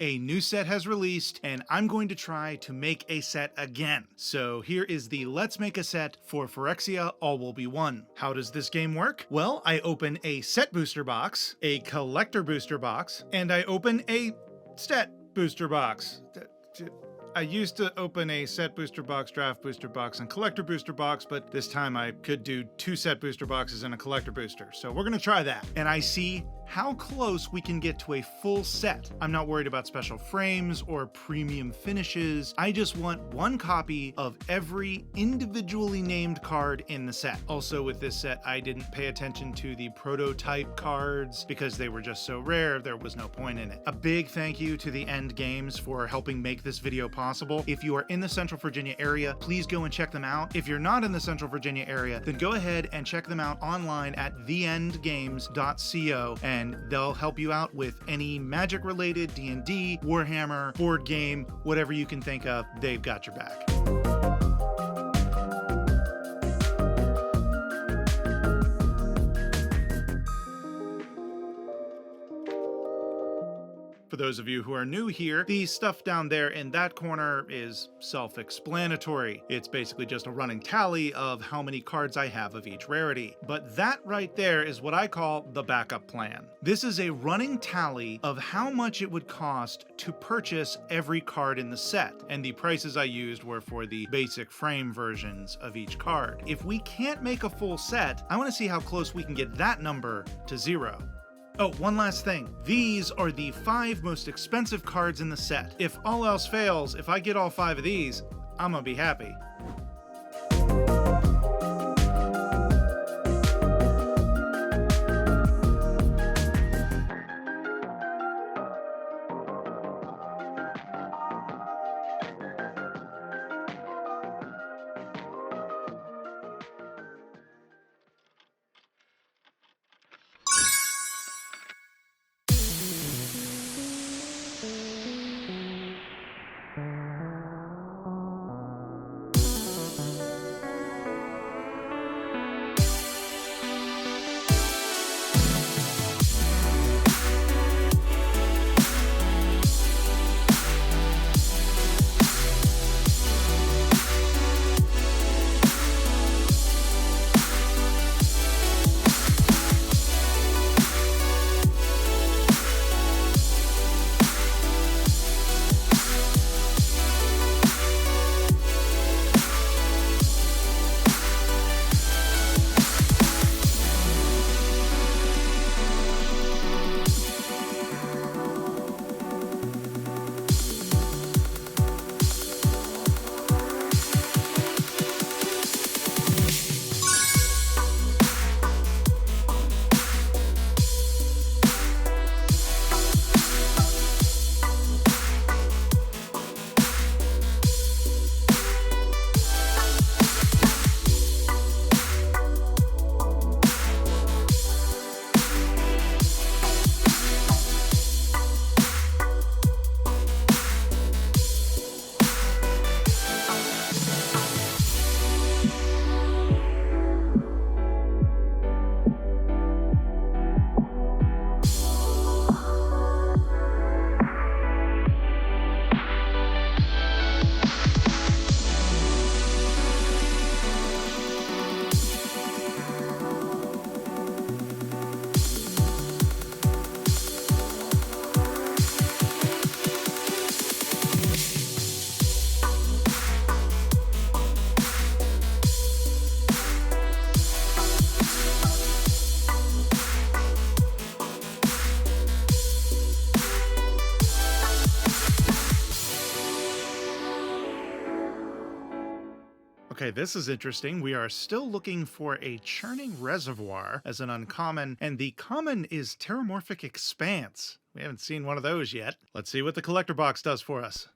A new set has released, and I'm going to try to make a set again. So here is the Let's Make a Set for Phyrexia All Will Be One. How does this game work? Well, I open a set booster box, a collector booster box, and I open a stat booster box. I used to open a set booster box, draft booster box, and collector booster box, but this time I could do 2 set booster boxes and a collector booster. So we're gonna try that. And I see how close we can get to a full set. I'm not worried about special frames or premium finishes. I just want 1 copy of every individually named card in the set. Also with this set, I didn't pay attention to the prototype cards because they were just so rare, there was no point in it. A big thank you to the End Games for helping make this video possible. If you are in the Central Virginia area, please go and check them out. If you're not in the Central Virginia area, then go ahead and check them out online at theendgames.co, and they'll help you out with any Magic related, D&D, Warhammer, board game, whatever you can think of, they've got your back. For those of you who are new here, the stuff down there in that corner is self-explanatory. It's basically just a running tally of how many cards I have of each rarity. But that right there is what I call the backup plan. This is a running tally of how much it would cost to purchase every card in the set, and the prices I used were for the basic frame versions of each card. If we can't make a full set, I want to see how close we can get that number to 0. Oh, one last thing. These are the 5 most expensive cards in the set. If all else fails, if I get all 5 of these, I'm gonna be happy. Okay, this is interesting. We are still looking for a churning reservoir as an uncommon, and the common is Terramorphic Expanse. We haven't seen one of those yet. Let's see what the collector box does for us.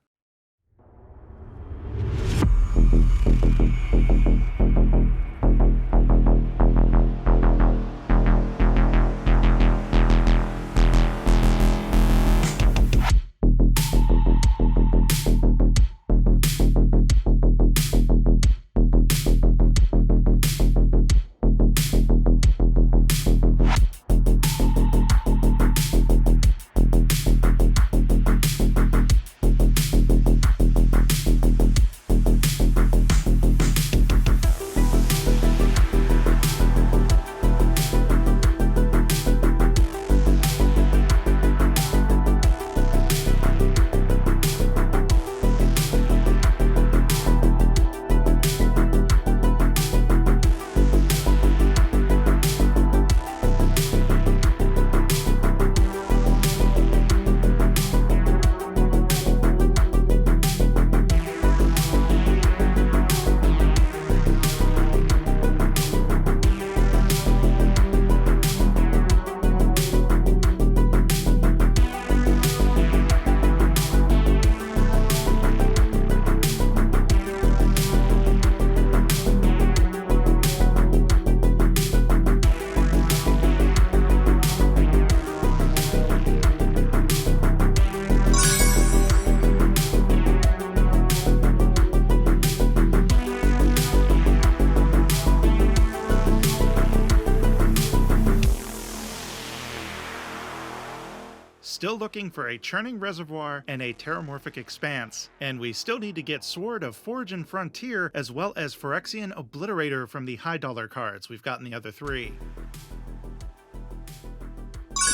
looking for a Churning Reservoir and a Terramorphic Expanse. And we still need to get Sword of Forge and Frontier, as well as Phyrexian Obliterator from the high dollar cards. We've gotten the other 3.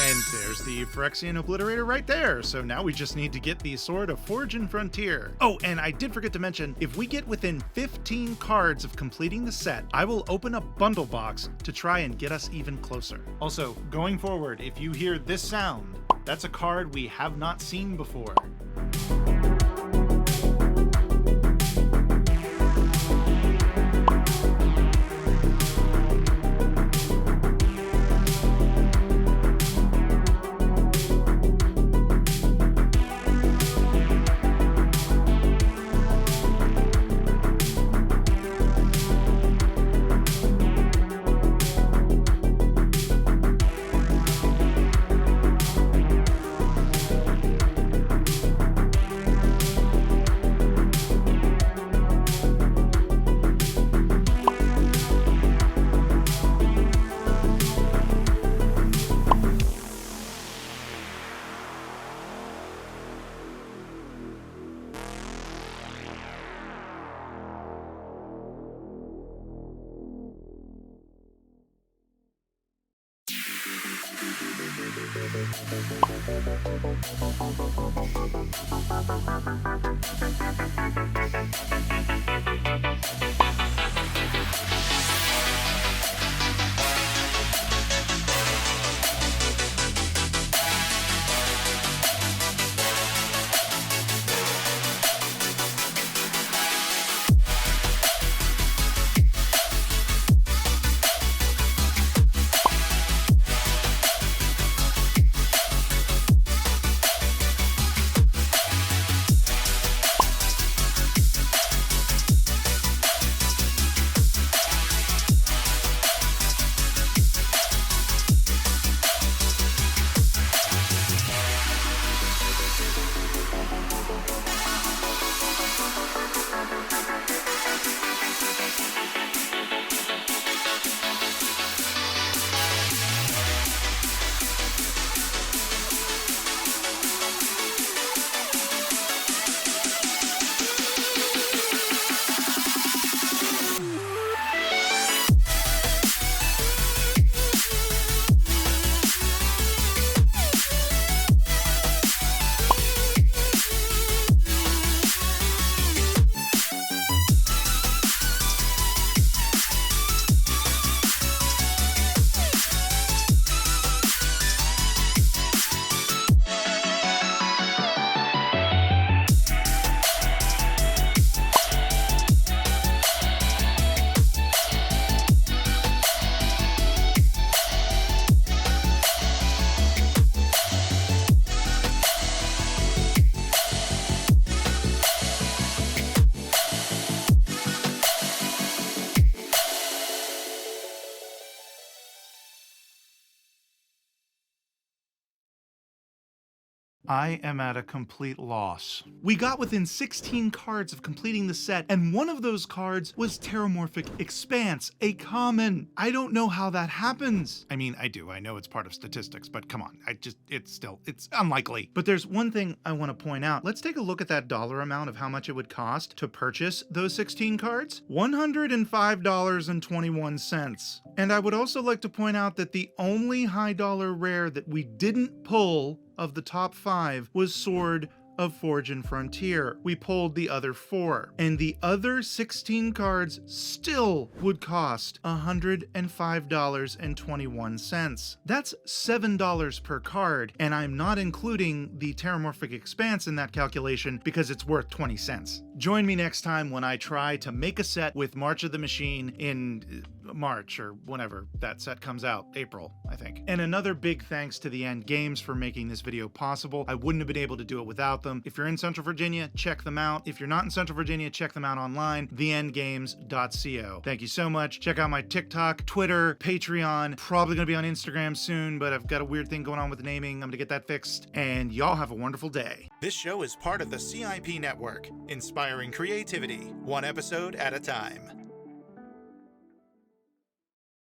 And there's the Phyrexian Obliterator right there, so now we just need to get the Sword of Forge and Frontier. Oh, and I did forget to mention, if we get within 15 cards of completing the set, I will open a bundle box to try and get us even closer. Also, going forward, if you hear this sound, that's a card we have not seen before. I am at a complete loss. We got within 16 cards of completing the set, and one of those cards was Terramorphic Expanse, a common. I don't know how that happens. I mean, I do. I know it's part of statistics, but come on. It's unlikely. But there's one thing I want to point out. Let's take a look at that dollar amount of how much it would cost to purchase those 16 cards. $105.21. And I would also like to point out that the only high dollar rare that we didn't pull of the top 5 was Sword of Forge and Frontier. We pulled the other 4, and the other 16 cards still would cost $105.21. That's $7 per card, and I'm not including the Terramorphic Expanse in that calculation because it's worth 20 cents. Join me next time when I try to make a set with March of the Machine in March or whenever that set comes out, April, I think. And another big thanks to the End Games for making this video possible. I wouldn't have been able to do it without them. If you're in Central Virginia, check them out. If you're not in Central Virginia, check them out online, theendgames.co. Thank you so much. Check out my TikTok, Twitter, Patreon, probably gonna be on Instagram soon, but I've got a weird thing going on with the naming. I'm gonna get that fixed, and y'all have a wonderful day. This show is part of the CIP network, inspiring creativity, one episode at a time.